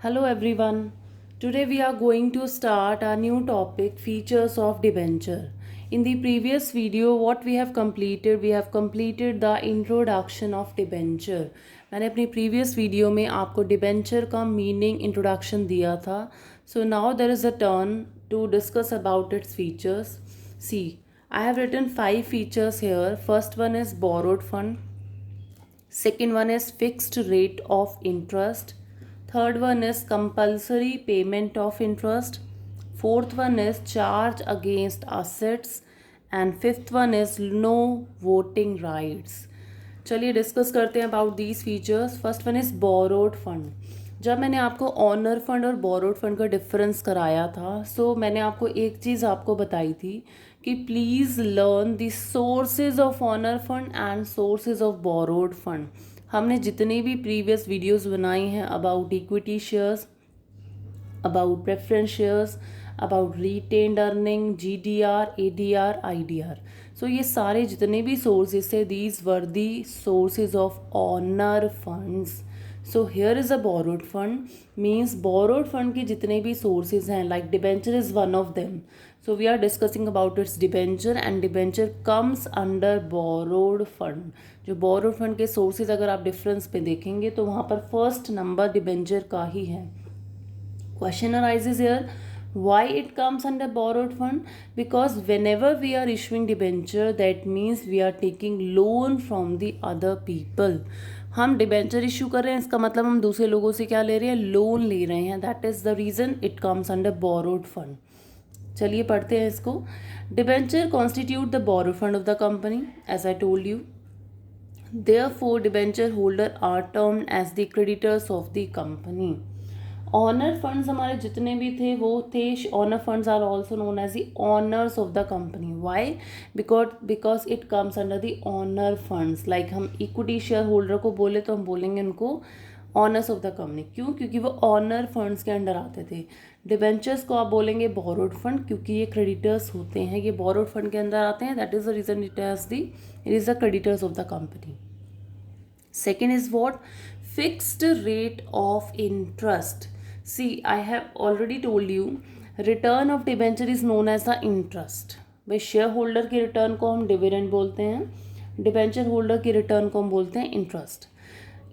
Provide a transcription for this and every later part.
Hello everyone. Today we are going to start our new topic, features of debenture. In the previous video we have completed the introduction of debenture. मैंने अपनी previous video में आपको debenture का meaning introduction दिया था. So now there is a turn to discuss about its features. See, I have written 5 features here. First one is borrowed fund. Second one is fixed rate of interest. Third one is compulsory payment of interest. Fourth one is charge against assets. And fifth one is no voting rights. चलिए discuss करते हैं about these features. First one is borrowed fund. जब मैंने आपको honour fund और borrowed fund का difference कराया था मैंने आपको एक चीज़ आपको बताई थी कि please learn the sources of owner fund and sources of borrowed fund. हमने जितनी भी प्रीवियस वीडियोस बनाई हैं about equity shares, about preference shares, about retained earning, GDR, ADR, IDR. So ये सारे जितने भी सोर्सेज थे these were the sources of owner funds. So here is a borrowed fund means borrowed fund के जितने भी सोर्सेज हैं like debenture is one of them. So we are discussing about its debenture and debenture comes under borrowed fund. जो borrowed fund के sources अगर आप difference पे देखेंगे तो वहाँ पर फर्स्ट नंबर डिबेंचर का ही है. Question arises here, why it comes under borrowed fund? Because whenever we are issuing debenture, that means we are taking loan from the other people. हम डिबेंचर इशू कर रहे हैं, इसका मतलब हम दूसरे लोगों से क्या ले रहे हैं, लोन ले रहे हैं. That is the reason it comes under borrowed fund. चलिए पढ़ते हैं इसको. Debenture constitute the borrowed fund of the company as I told you. Therefore, debenture holder are termed as the creditors of the company. Owner funds हमारे जितने भी थे वो थे, owner funds are also known as the owners of the company. Why? Because it comes under the owner funds. Like हम equity share holder को बोले तो हम बोलेंगे उनको ऑनर्स ऑफ द कंपनी. क्यों? क्योंकि वो ऑनर फंड्स के अंडर आते थे. डिबेंचर्स को आप बोलेंगे बोरोड फंड क्योंकि ये क्रेडिटर्स होते हैं, ये बोरोड फंड के अंदर आते हैं. That is the reason it is the creditors of the company. Second is what? Fixed rate of interest. See, I have already told you, return of debenture is known as the interest. भाई share holder की return को हम dividend बोलते हैं, debenture holder की return को हम बोलते हैं interest.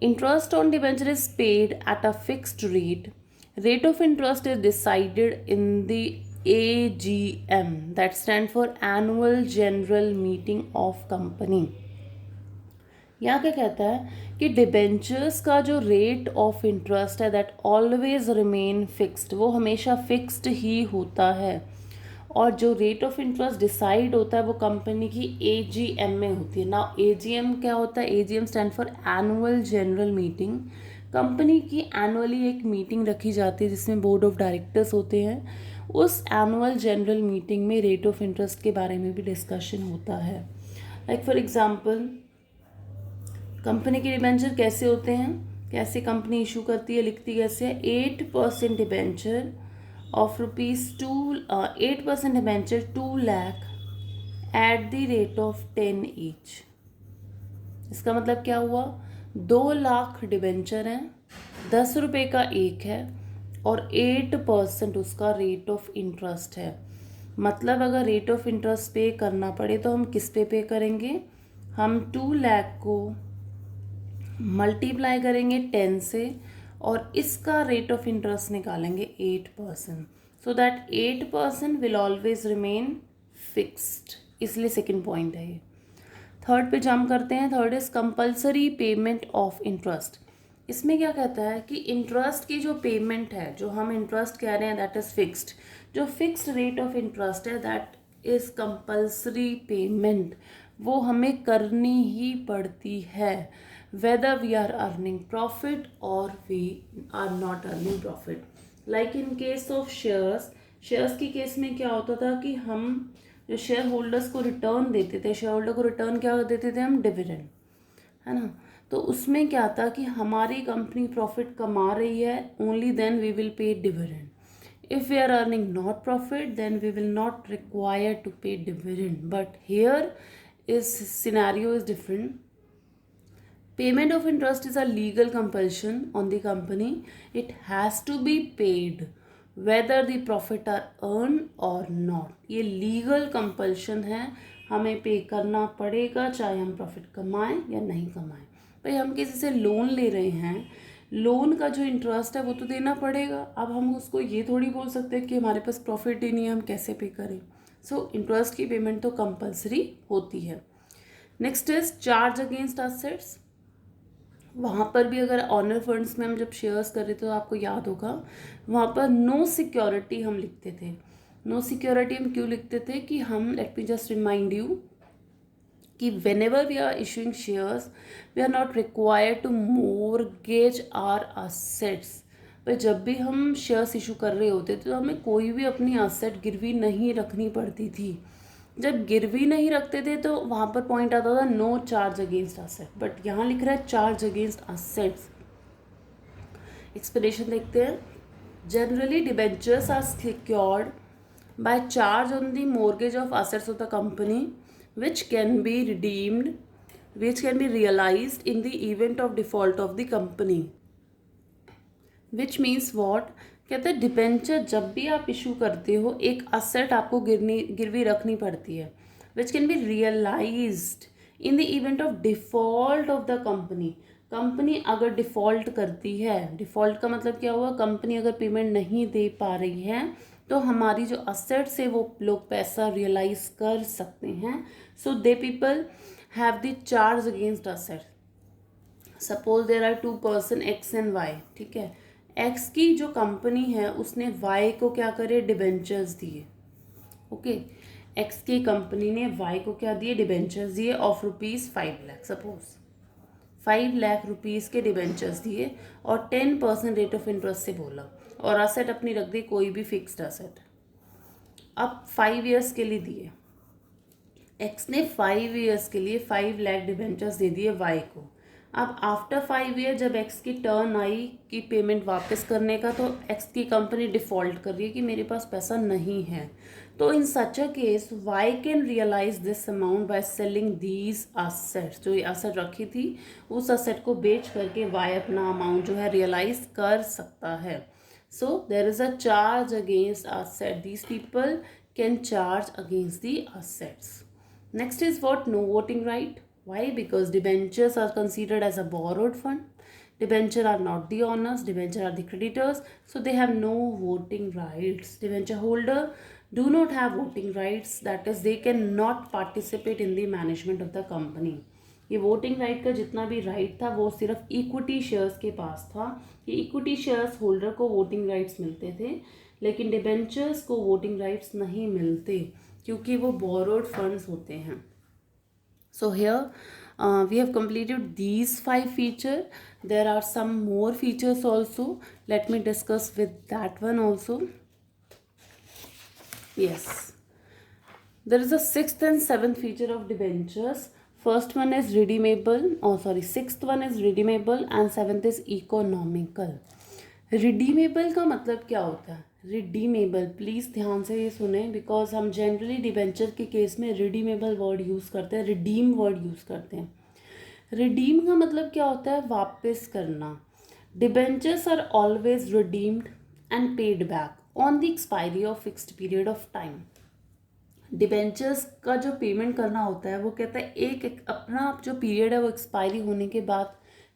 Interest on debenture is paid at a fixed rate. Rate of interest is decided in the AGM, that stand for annual general meeting of company. यहाँ क्या कहता है कि डिबेंचर्स का जो रेट ऑफ इंटरेस्ट है दैट ऑलवेज रिमेन फिक्स्ड, वो हमेशा फिक्स्ड ही होता है. और जो रेट ऑफ इंटरेस्ट डिसाइड होता है वो कंपनी की AGM में होती है. ना AGM क्या होता है? AGM stand for annual general meeting. Company की एनुअली एक मीटिंग रखी जाती है जिसमें बोर्ड ऑफ डायरेक्टर्स होते हैं. उस एनुअल जनरल मीटिंग में रेट ऑफ इंटरेस्ट के बारे में भी डिस्कशन होता है. लाइक फॉर एग्जाम्पल, कंपनी के डिबेंचर कैसे होते हैं, कैसे कंपनी इशू करती है, लिखती कैसे है? 8% debenture of ₹8% debenture 2 lakh eight the rate of 10 each. इसका मतलब क्या हुआ? 2 लाख डिबेंचर हैं, 10 रुपये का एक है और 8% उसका रेट ऑफ इंटरेस्ट है. मतलब अगर रेट ऑफ इंटरेस्ट पे करना पड़े तो हम किस पे करेंगे? हम 2 लाख को मल्टीप्लाई करेंगे 10 से और इसका रेट ऑफ इंटरेस्ट निकालेंगे 8%. So that 8% will always remain fixed. इसलिए सेकेंड पॉइंट है ये. थर्ड पे जंप करते हैं. Third is compulsory payment of interest. इसमें क्या कहता है कि इंटरेस्ट की जो पेमेंट है, जो हम इंटरेस्ट कह रहे हैं दैट इज़ फिक्स्ड. जो फिक्स्ड रेट ऑफ इंटरेस्ट है दैट इज़ कंपल्सरी पेमेंट, वो हमें करनी ही पड़ती है whether we are earning profit or we are not earning profit. Like in case of shares की केस में क्या होता था कि हम जो शेयर होल्डर्स को रिटर्न देते थे, शेयर होल्डर को रिटर्न क्या देते थे हम? डिविडेंड, है ना. तो उसमें क्या था कि हमारी कंपनी प्रॉफिट कमा रही है, only then we will pay dividend. If we are earning not profit then we will not require to pay dividend. But here is scenario is different. Payment of interest is a legal compulsion on the company. It has to be paid whether the profit are earned or not. ये legal compulsion है, हमें पे करना पड़ेगा चाहे हम profit कमाएं या नहीं कमाएं. भाई हम किसी से लोन ले रहे हैं, लोन का जो इंटरेस्ट है वो तो देना पड़ेगा. अब हम उसको ये थोड़ी बोल सकते हैं कि हमारे पास प्रॉफिट ही नहीं है, हम कैसे पे करें. सो इंटरेस्ट की पेमेंट तो कंपलसरी होती है. Next is charge against assets. वहाँ पर भी अगर ऑनर फंड्स में हम जब शेयर्स कर रहे थे तो आपको याद होगा वहाँ पर नो सिक्योरिटी हम लिखते थे. नो सिक्योरिटी हम क्यों लिखते थे कि हम, let me just remind you, कि whenever we are issuing shares we are not required to mortgage our assets. पर जब भी हम शेयर्स इशू कर रहे होते थे तो हमें कोई भी अपनी असेट गिरवी नहीं रखनी पड़ती थी. जब गिरवी नहीं रखते थे तो वहाँ पर पॉइंट आता था no charge against asset, but यहाँ लिख रहा है चार्ज अगेंस्ट असेट्स. एक्सप्लेनेशन देखते हैं. Generally debentures are secured by charge on the mortgage of assets of the company which can be redeemed, which can be realized in the event of default of the company. Which means what? कहते हैं debenture जब भी आप issue करते हो एक asset आपको गिरवी रखनी पड़ती है, which can be realized in the event of default of the company. Company अगर डिफ़ॉल्ट करती है, डिफ़ॉल्ट का मतलब क्या हुआ, कंपनी अगर पेमेंट नहीं दे पा रही है तो हमारी जो असेट्स है वो लोग पैसा रियलाइज कर सकते हैं. So they people have the charge against asset. Suppose there are two person X and Y. ठीक है, एक्स की जो कंपनी है उसने वाई को क्या करे, डिबेंचर्स दिए. ओके, एक्स की कंपनी ने वाई को क्या दिए, डिबेंचर्स दिए of ₹5 lakh. Suppose 5 lakh rupees के डिबेंचर्स दिए और 10% रेट ऑफ इंटरेस्ट से बोला और असेट अपनी रख दी कोई भी फिक्स्ड असेट. अब 5 ईयर्स के लिए दिए. एक्स ने 5 ईयर्स के लिए 5 लाख डिबेंचर्स दे दिए वाई को. अब आफ्टर 5 ईयर जब एक्स की टर्न आई कि पेमेंट वापस करने का तो एक्स की कंपनी डिफ़ॉल्ट कर रही है कि मेरे पास पैसा नहीं है. तो in such a case Y can realise this amount by selling these assets. जो ये असेट रखी थी उस असेट को बेच करके वाई अपना अमाउंट जो है रियलाइज कर सकता है. So there is a charge against asset. These people can charge against the assets. Next is what? No voting right. Why? Because debentures are considered as a borrowed fund. Debenture are not the owners. Debenture are the creditors. So they have no voting rights. Debenture holder do not have voting rights. That is, they cannot participate in the management of the company. ये voting right का जितना भी right था वो सिर्फ equity shares के पास था. ये इक्विटी शेयर्स होल्डर को वोटिंग राइट्स मिलते थे, लेकिन डिबेंचर्स को वोटिंग राइट्स नहीं मिलते क्योंकि वो बोरोड फंड्स होते हैं. So here we have completed these 5 feature. There are some more features also. Let me discuss with that one also. Yes, there is a 6th and 7th feature of debentures. First one is redeemable, sixth one is redeemable and 7th is economical. Redeemable का मतलब क्या होता है? Redeemable, please ध्यान से ये सुने because हम जनरली डिबेंचर के केस में redeemable वर्ड यूज़ करते हैं, redeem वर्ड यूज़ करते हैं. redeem का मतलब क्या होता है? वापस करना. Debentures are always redeemed and paid back on the expiry of fixed period of time. Debentures का जो पेमेंट करना होता है वो कहता है एक अपना जो पीरियड है वो एक्सपायरी होने के बाद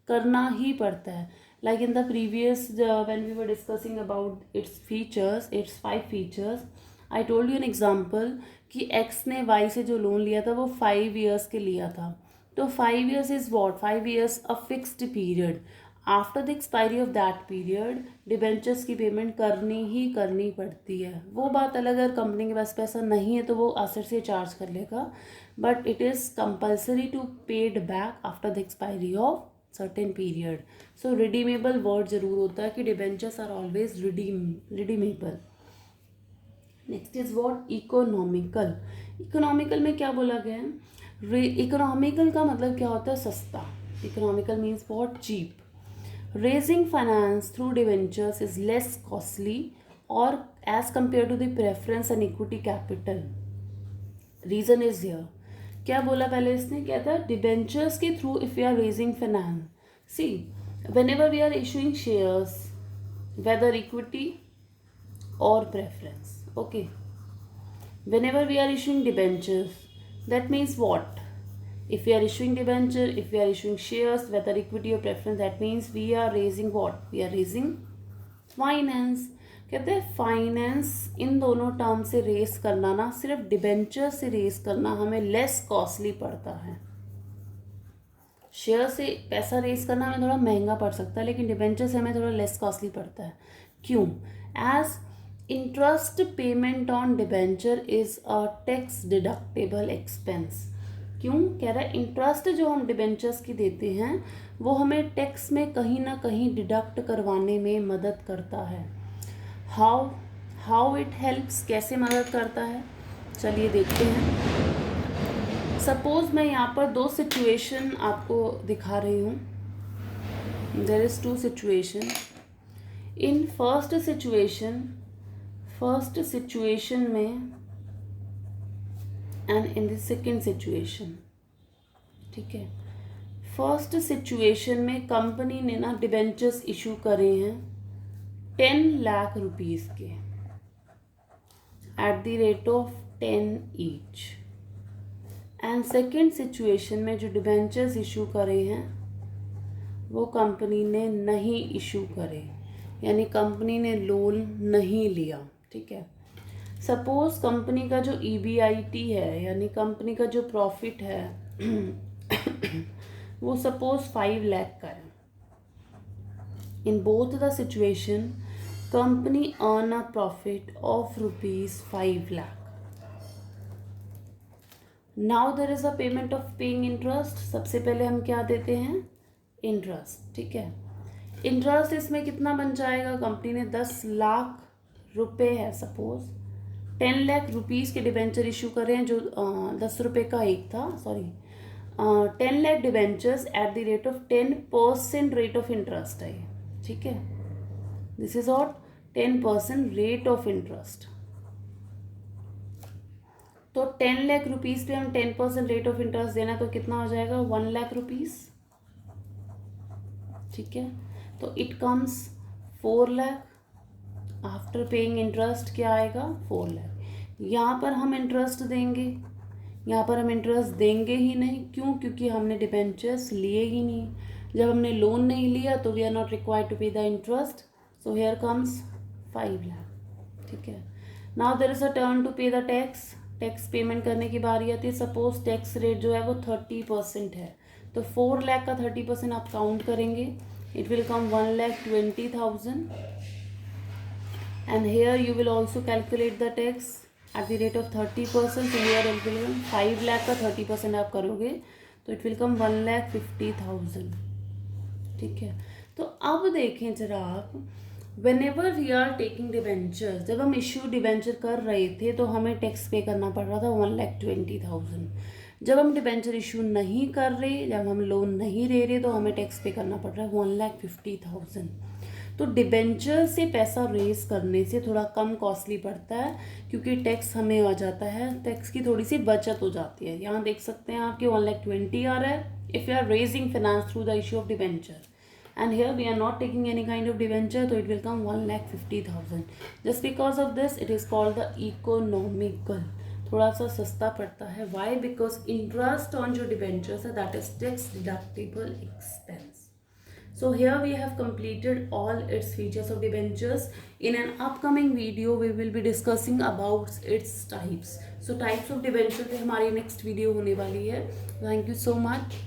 करना ही पड़ता है. Like in the previous when we were discussing about its features, its 5 features, I told you an example कि एक्स ने वाई से जो लोन लिया था वो 5 ईयर्स के लिया था. तो 5 years is what? 5 years a fixed period. After the expiry of that period debentures की पेमेंट करनी ही करनी पड़ती है. वो बात अलग, अगर कंपनी के पास पैसा नहीं है तो वो असेट से चार्ज कर लेगा, but it is compulsory to paid back after the expiry of certain period. So redeemable word जरूर होता है कि debentures are always redeemable. Next is what? Economical. Economical में क्या बोला गया है? इकोनॉमिकल का मतलब क्या होता है? सस्ता. Economical means what? Cheap. Raising finance through debentures is less costly or as compared to the preference and equity capital. Reason is here क्या बोला पहले इसने, क्या था, डिबेंचर्स के through if you are raising finance, see whenever we are issuing shares, whether equity or preference, okay, whenever we are issuing debentures, that means what, if we are issuing debenture, if we are issuing shares, whether equity or preference, that means we are raising what, we are raising finance. कहते हैं finance इन दोनों term से race करना ना, सिर्फ debenture से race करना हमें लेस कॉस्टली पड़ता है। शेयर से पैसा रेस करना हमें थोड़ा महंगा पड़ सकता है, लेकिन डिबेंचर से हमें थोड़ा लेस कॉस्टली पड़ता है। क्यों? As interest payment on debenture is a tax deductible expense. क्यों कह रहा है? इंटरेस्ट जो हम डिबेंचर्स की देते हैं वो हमें टैक्स में कहीं ना कहीं डिडक्ट करवाने में मदद करता है। हाउ इट हेल्प्स, कैसे मदद करता है, चलिए देखते हैं। सपोज मैं यहाँ पर दो सिचुएशन आपको दिखा रही हूँ। There is two situation. In first situation में and in the second situation, ठीक है। फर्स्ट सिचुएशन में कंपनी ने ना डिबेंचर्स इशू करे हैं 10 लाख रुपीस के eight the rate of 10 each. And second situation में जो डिबेंचर्स इशू करे हैं वो कंपनी ने नहीं इशू करे, यानी कंपनी ने लोन नहीं लिया, ठीक है। सपोज कंपनी का जो EBIT है, यानी कंपनी का जो प्रॉफिट है वो सपोज 5 लाख का है। In both the situation company earn a profit of ₹5 lakh. Now there is a payment of paying interest. सबसे पहले हम क्या देते हैं? इंटरेस्ट, ठीक है। इंटरेस्ट इसमें कितना बन जाएगा? कंपनी ने 10 लाख रुपए है, सपोज 10 लाख रुपीज़ के डिबेंचर इशू करे हैं, जो 10 रुपये का एक था, sorry 10 lakh debentures at the rate of 10% rate of interest है, ठीक है। This is at 10% rate of interest. तो 10 लाख रुपीज़ पे हम 10% रेट ऑफ इंटरेस्ट देना, तो कितना हो जाएगा? 1 लाख रुपीज़, ठीक है। तो it comes 4 lakh after paying interest. क्या आएगा? 4 लाख। यहाँ पर हम इंटरेस्ट देंगे, यहाँ पर हम इंटरेस्ट देंगे ही नहीं। क्यों? क्योंकि हमने डिबेंचर्स लिए ही नहीं। जब हमने लोन नहीं लिया तो we are not required to pay the interest, so here comes 5 lakh, ठीक है। Now there is a turn to pay the tax. Tax payment करने की बारी आती है। सपोज टैक्स रेट जो है वो 30% है, तो 4 लाख का 30% आप काउंट करेंगे, it will come 1,20,000। And here you will also calculate the tax at the rate of 30%। so here it will come 5 lakh का 30% आप करोगे तो इट विल कम 1,50,000, ठीक है। तो अब देखें जरा आप, whenever we are taking debentures, जब हम इश्यू डिबेंचर कर रहे थे तो हमें टैक्स पे करना पड़ रहा था 1,20,000। जब हम डिबेंचर इशू नहीं कर रहे, जब हम लोन नहीं ले रहे, तो हमें टैक्स पे करना पड़ रहा है 1,50,000। तो डिबेंचर से पैसा रेस करने से थोड़ा कम कॉस्टली पड़ता है, क्योंकि टैक्स हमें आ जाता है, टैक्स की थोड़ी सी बचत हो जाती है। यहाँ देख सकते हैं आपके 1,20,000 आ रहा है if you are raising finance through the issue of debenture, and here we are not taking any kind of debenture, so it will come 1,50,000. just because of this it is called the economical, थोड़ा सा सस्ता पड़ता है। why? because interest on जो debentures है that is tax deductible expense. So here we have completed all its features of debentures. In an upcoming video we will be discussing about its types. So types of debenture पे हमारी next video होने वाली है। Thank you so much.